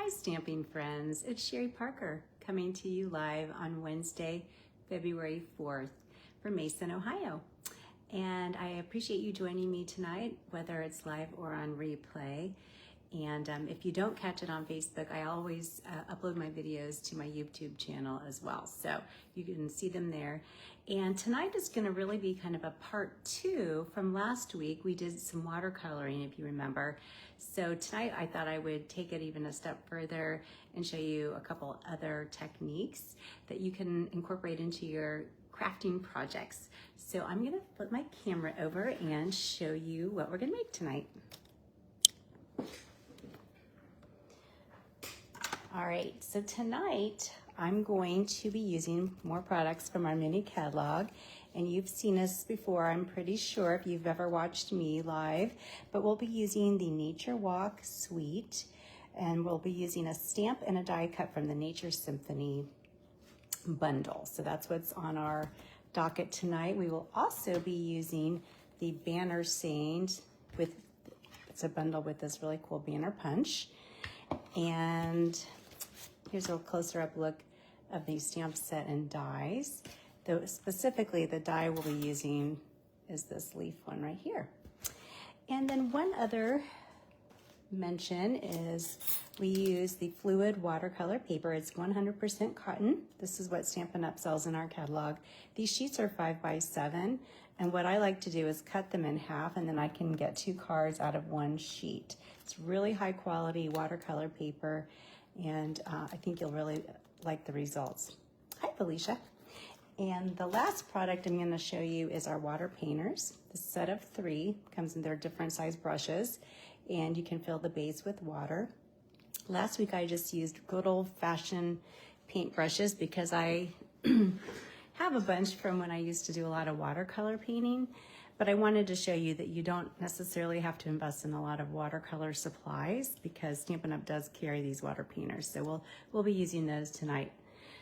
Hi, stamping friends. It's Sherry Parker coming to you live on Wednesday, February 4th from Mason, Ohio. And I appreciate you joining me tonight, whether it's live or on replay. And if you don't catch it on Facebook, I always upload my videos to my YouTube channel as well. So you can see them there. And tonight is going to really be kind of a part 2 from last week. We did some watercoloring, if you remember. So tonight I thought I would take it even a step further and show you a couple other techniques that you can incorporate into your crafting projects. So I'm going to flip my camera over and show you what we're going to make tonight. All right, so tonight I'm going to be using more products from our mini catalog, and you've seen us before, I'm pretty sure, if you've ever watched me live, but we'll be using the Nature Walk Suite, and we'll be using a stamp and a die cut from the Nature Symphony bundle. So that's what's on our docket tonight. We will also be using the banner stained with, it's a bundle with this really cool banner punch. And here's a closer up look of the stamp set and dies. Though specifically the die we'll be using is this leaf one right here. And then one other mention is we use the fluid watercolor paper. It's 100% cotton. This is what Stampin' Up! Sells in our catalog. These sheets are 5x7, and what I like to do is cut them in half, and then I can get 2 cards out of 1 sheet. It's really high quality watercolor paper, and I think you'll really like the results. Hi, Felicia. And the last product I'm going to show you is our water painters. The set of 3 comes in their different size brushes, and you can fill the base with water. Last week I just used good old-fashioned paint brushes because I have a bunch from when I used to do a lot of watercolor painting, but I wanted to show you that you don't necessarily have to invest in a lot of watercolor supplies because Stampin' Up! Does carry these water painters, so we'll be using those tonight.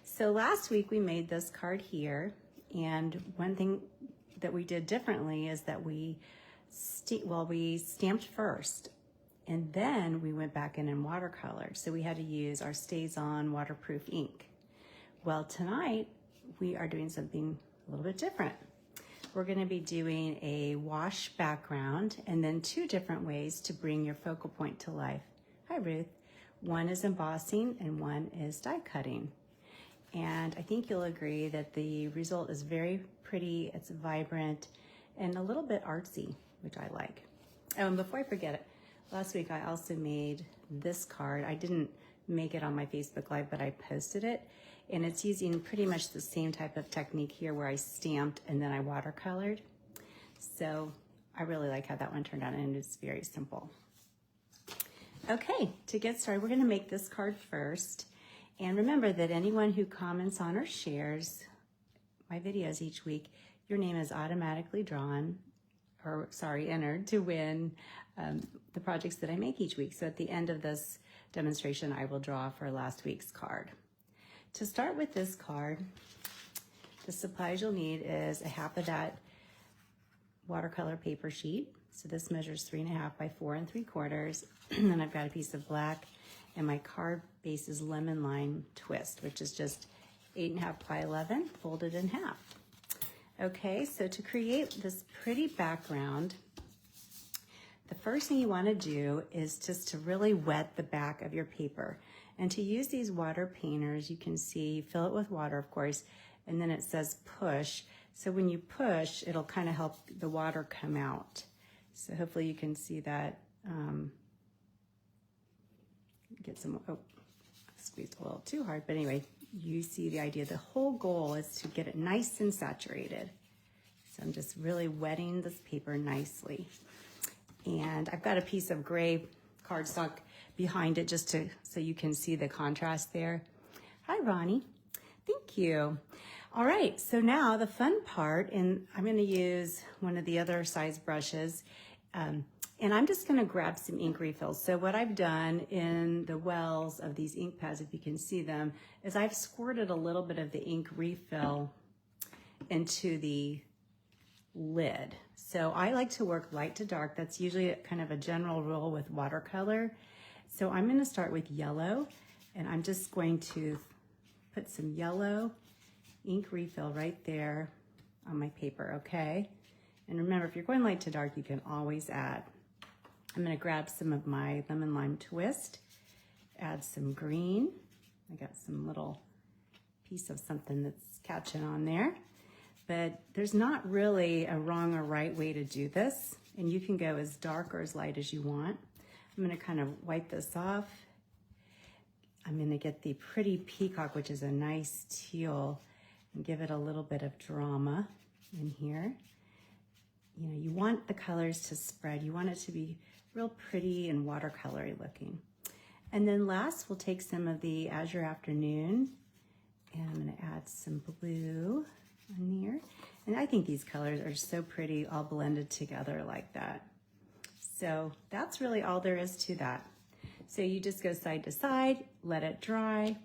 So last week we made this card here, and one thing that we did differently is that we stamped first, and then we went back in and watercolored. So we had to use our StazOn waterproof ink. Well, tonight we are doing something a little bit different. We're going to be doing a wash background and then 2 different ways to bring your focal point to life. Hi, Ruth. One is embossing and one is die cutting. And I think you'll agree that the result is very pretty, it's vibrant, and a little bit artsy, which I like. Oh, and before I forget it, last week I also made this card. I didn't make it on my Facebook Live, but I posted it. And it's using pretty much the same type of technique here where I stamped and then I watercolored. So I really like how that one turned out, and it's very simple. Okay, to get started, we're gonna make this card first. And remember that anyone who comments on or shares my videos each week, your name is automatically entered to win the projects that I make each week. So at the end of this demonstration, I will draw for last week's card. To start with this card, the supplies you'll need is a half of that watercolor paper sheet. So this measures 3.5 by 4 3/4. And then I've got a piece of black, and my card base is lemon lime twist, which is just 8.5 by 11 folded in half. Okay, so to create this pretty background, the first thing you want to do is just to really wet the back of your paper. And to use these water painters, you can see, you fill it with water, of course, and then it says push. So when you push, it'll kind of help the water come out. So hopefully you can see that. Get some, oh, squeezed a little too hard, but anyway, you see the idea. The whole goal is to get it nice and saturated. So I'm just really wetting this paper nicely. And I've got a piece of gray cardstock behind it just so you can see the contrast there. Hi, Ronnie. Thank you. All right, so now the fun part, and I'm going to use one of the other size brushes, and I'm just going to grab some ink refills. So what I've done in the wells of these ink pads, if you can see them, is I've squirted a little bit of the ink refill into the lid. So I like to work light to dark. That's usually kind of a general rule with watercolor. So I'm gonna start with yellow, and I'm just going to put some yellow ink refill right there on my paper, okay? And remember, if you're going light to dark, you can always add. I'm gonna grab some of my lemon lime twist, add some green. I got some little piece of something that's catching on there. But there's not really a wrong or right way to do this, and you can go as dark or as light as you want. I'm gonna kind of wipe this off. I'm gonna get the Pretty Peacock, which is a nice teal, and give it a little bit of drama in here. You know, you want the colors to spread. You want it to be real pretty and watercolory looking. And then last, we'll take some of the Azure Afternoon, and I'm gonna add some blue on here. And I think these colors are so pretty, all blended together like that. So that's really all there is to that. So you just go side to side, let it dry,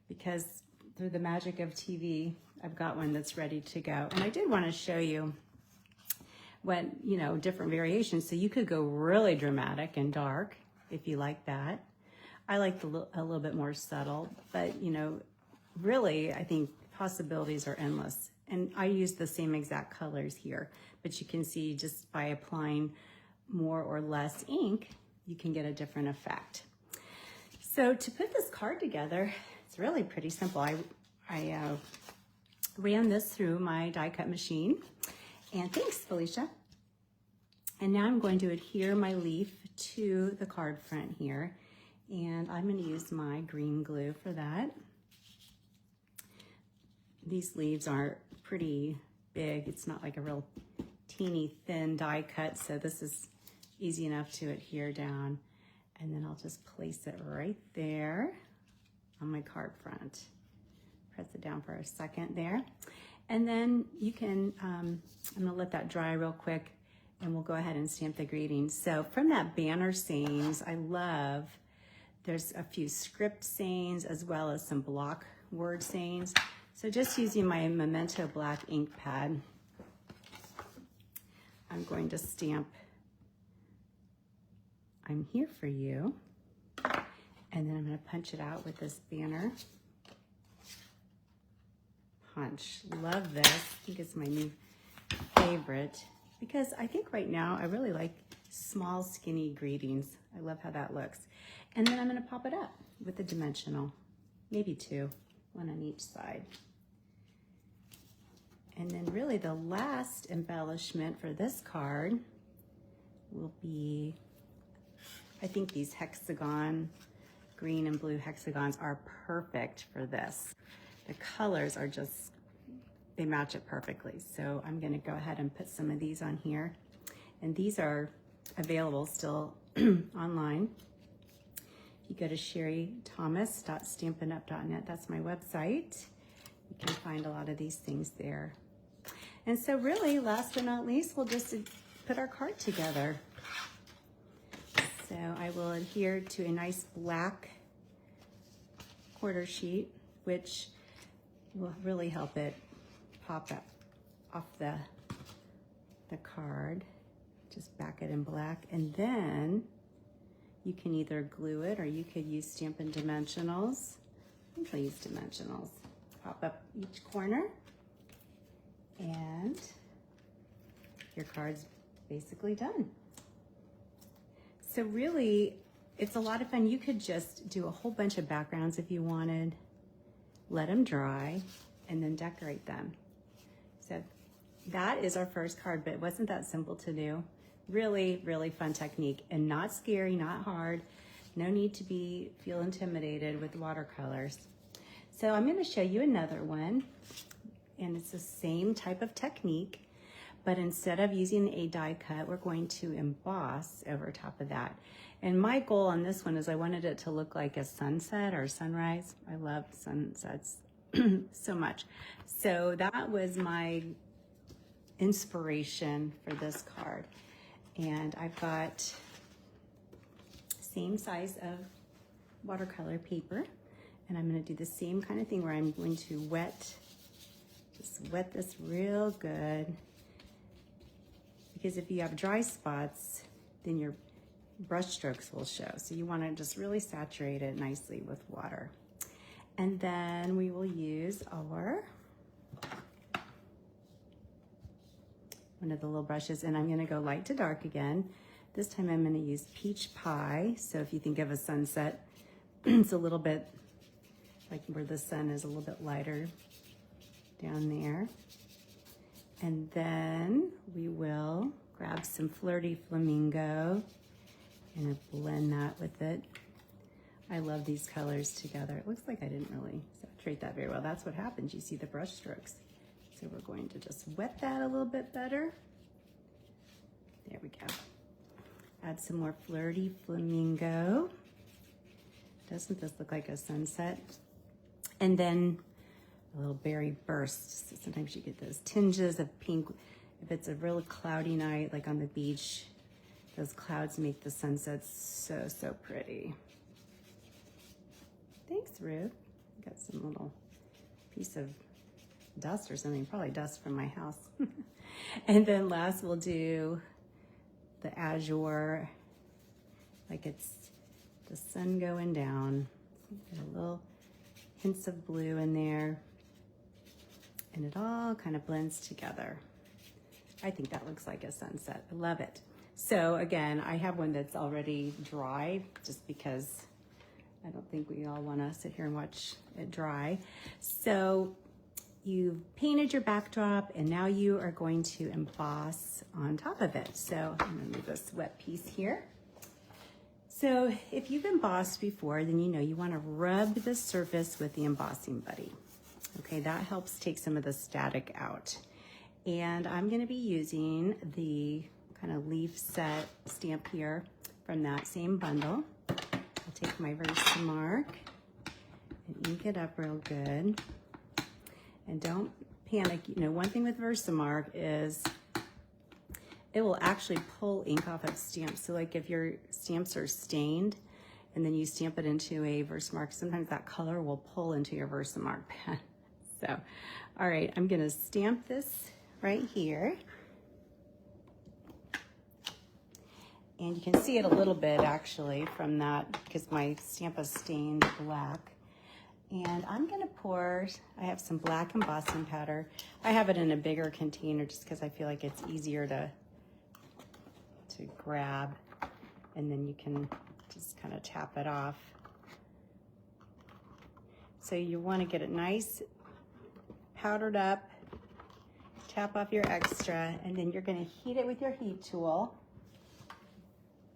because through the magic of TV, I've got one that's ready to go. And I did want to show you what, you know, different variations. So you could go really dramatic and dark if you like that. I like a little bit more subtle, but you know, really, I think possibilities are endless. And I use the same exact colors here, but you can see just by applying more or less ink, you can get a different effect. So to put this card together, it's really pretty simple. I ran this through my die cut machine, and thanks, Felicia. And now I'm going to adhere my leaf to the card front here, and I'm going to use my green glue for that. These leaves are pretty big. It's not like a real teeny thin die cut, so this is easy enough to adhere down. And then I'll just place it right there on my card front. Press it down for a second there. And then you can, I'm gonna let that dry real quick, and we'll go ahead and stamp the greetings. So from that banner sayings, I love, there's a few script sayings as well as some block word sayings. So just using my Memento black ink pad, I'm going to stamp "I'm here for you," and then I'm going to punch it out with this banner punch. Love this. I think it's my new favorite because I think right now I really like small, skinny greetings. I love how that looks. And then I'm going to pop it up with a dimensional, maybe two, one on each side. And then really the last embellishment for this card will be, I think these hexagon, green and blue hexagons are perfect for this. The colors are just, they match it perfectly. So I'm gonna go ahead and put some of these on here. And these are available still online. If you go to sherrythomas.stampinup.net, that's my website. You can find a lot of these things there. And so really, last but not least, we'll just put our card together. So I will adhere to a nice black quarter sheet, which will really help it pop up off the card. Just back it in black, and then you can either glue it or you could use Stampin' Dimensionals. I think I'll use Dimensionals. Pop up each corner, and your card's basically done. So really, it's a lot of fun. You could just do a whole bunch of backgrounds if you wanted, let them dry, and then decorate them. So that is our first card, but it wasn't that simple to do. Really, really fun technique, and not scary, not hard. No need to feel intimidated with watercolors. So I'm going to show you another one, and it's the same type of technique, but instead of using a die cut, we're going to emboss over top of that. And my goal on this one is I wanted it to look like a sunset or sunrise. I love sunsets so much. So that was my inspiration for this card. And I've got same size of watercolor paper, and I'm going to do the same kind of thing where I'm going to just wet this real good, because if you have dry spots, then brush strokes will show. So you want to just really saturate it nicely with water. And then we will use our one of the little brushes, and I'm going to go light to dark again. This time I'm going to use Peach Pie. So if you think of a sunset, it's a little bit like where the sun is a little bit lighter down there. And then we will grab some Flirty Flamingo and blend that with it. I love these colors together. It looks like I didn't really saturate that very well. That's what happens. You see the brush strokes. So we're going to just wet that a little bit better. There we go. Add some more Flirty Flamingo. Doesn't this look like a sunset? And then a little berry burst. So sometimes you get those tinges of pink. If it's a really cloudy night, like on the beach, those clouds make the sunsets so, so pretty. Thanks, Ruth. Got some little piece of dust or something, probably dust from my house. And then last we'll do the azure, like it's the sun going down. Get a little hints of blue in there, and it all kind of blends together. I think that looks like a sunset. I love it. So again, I have one that's already dry just because I don't think we all want to sit here and watch it dry. So you've painted your backdrop, and now you are going to emboss on top of it. So I'm going to leave this wet piece here. So if you've embossed before, then you know you want to rub the surface with the embossing buddy. Okay, that helps take some of the static out. And I'm going to be using the kind of leaf set stamp here from that same bundle. I'll take my Versamark and ink it up real good. And don't panic. You know, one thing with Versamark is it will actually pull ink off of stamps. So like if your stamps are stained and then you stamp it into a Versamark, sometimes that color will pull into your Versamark pen. So, all right, I'm gonna stamp this right here. And you can see it a little bit actually from that because my stamp is stained black. And I'm gonna pour, I have some black embossing powder. I have it in a bigger container just because I feel like it's easier to grab, and then you can just kind of tap it off. So you wanna get it nice, powdered up, tap off your extra, and then you're gonna heat it with your heat tool,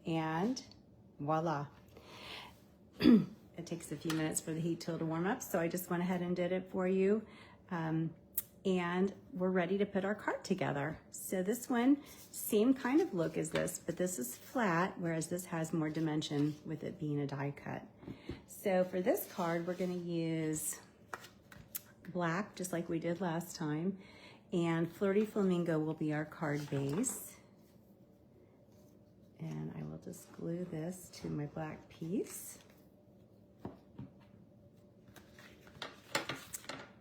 and voila. It takes a few minutes for the heat tool to warm up, so I just went ahead and did it for you. And we're ready to put our card together. So this one, same kind of look as this, but this is flat, whereas this has more dimension with it being a die cut. So for this card, we're gonna use black, just like we did last time, and Flirty Flamingo will be our card base. And I will just glue this to my black piece.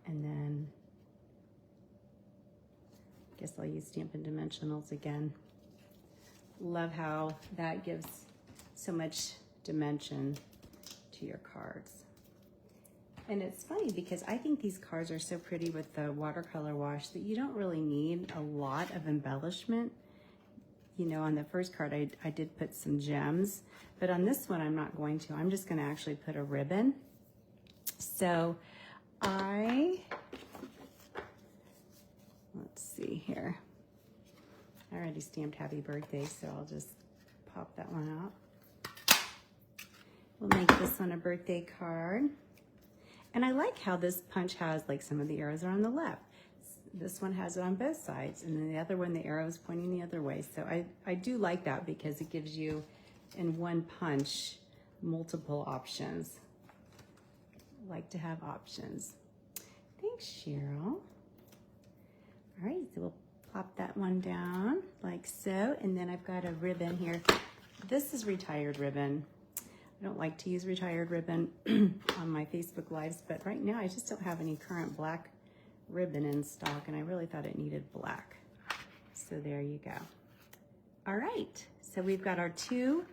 And then I guess I'll use Stampin' Dimensionals again. Love how that gives so much dimension to your cards. And it's funny because I think these cards are so pretty with the watercolor wash that you don't really need a lot of embellishment. You know, on the first card, I did put some gems, but on this one, I'm not going to. I'm just gonna actually put a ribbon. So let's see here. I already stamped happy birthday, so I'll just pop that one out. We'll make this one a birthday card. And I like how this punch has, like, some of the arrows are on the left. This one has it on both sides, and then the other one, the arrow is pointing the other way. So I do like that because it gives you, in one punch, multiple options. I like to have options. Thanks, Cheryl. All right, so we'll pop that one down like so, and then I've got a ribbon here. This is retired ribbon. I don't like to use retired ribbon on my Facebook Lives, but right now I just don't have any current black ribbon in stock, and I really thought it needed black. So there you go. All right, so we've got our two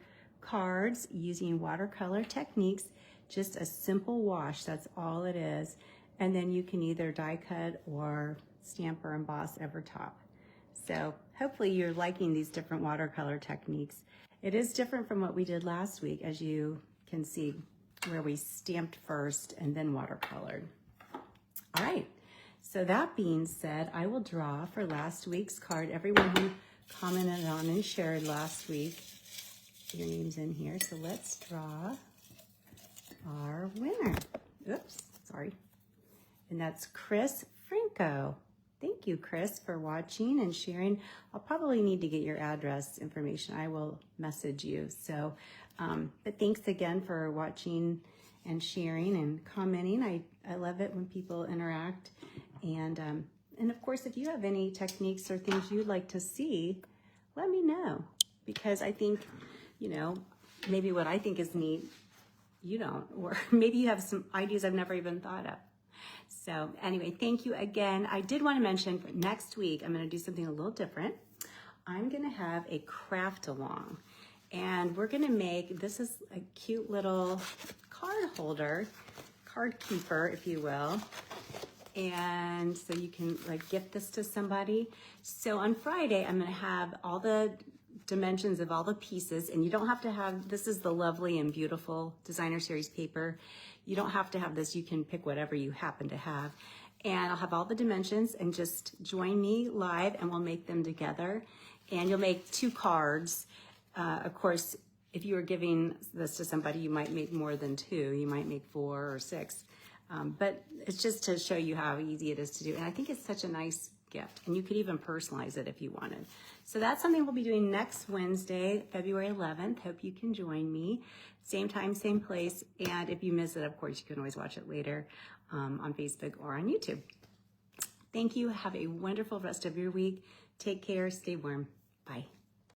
cards using watercolor techniques, just a simple wash, that's all it is. And then you can either die cut or stamp or emboss over top. So hopefully you're liking these different watercolor techniques. It is different from what we did last week, as you can see, where we stamped first and then watercolored. All right, so that being said, I will draw for last week's card. Everyone who commented on and shared last week, your name's in here. So let's draw our winner. Oops, sorry. And that's Chris Franco. Thank you, Chris, for watching and sharing. I'll probably need to get your address information. I will message you. So, but thanks again for watching and sharing and commenting. I love it when people interact. And of course, if you have any techniques or things you'd like to see, let me know. Because I think, you know, maybe what I think is neat, you don't. Or maybe you have some ideas I've never even thought of. So anyway, thank you again. I did want to mention for next week, I'm going to do something a little different. I'm going to have a craft along, and we're going to make, this is a cute little card holder, card keeper, if you will. And so you can like gift this to somebody. So on Friday, I'm going to have all the dimensions of all the pieces, and you don't have to have, this is the lovely and beautiful designer series paper. You don't have to have this, you can pick whatever you happen to have. And I'll have all the dimensions, and just join me live and we'll make them together. And you'll make 2 cards. Of course, if you were giving this to somebody, you might make more than 2. You might make 4 or 6. But it's just to show you how easy it is to do. And I think it's such a nice gift. And you could even personalize it if you wanted. So that's something we'll be doing next Wednesday, February 11th. Hope you can join me. Same time, same place. And if you miss it, of course, you can always watch it later on Facebook or on YouTube. Thank you. Have a wonderful rest of your week. Take care. Stay warm. Bye.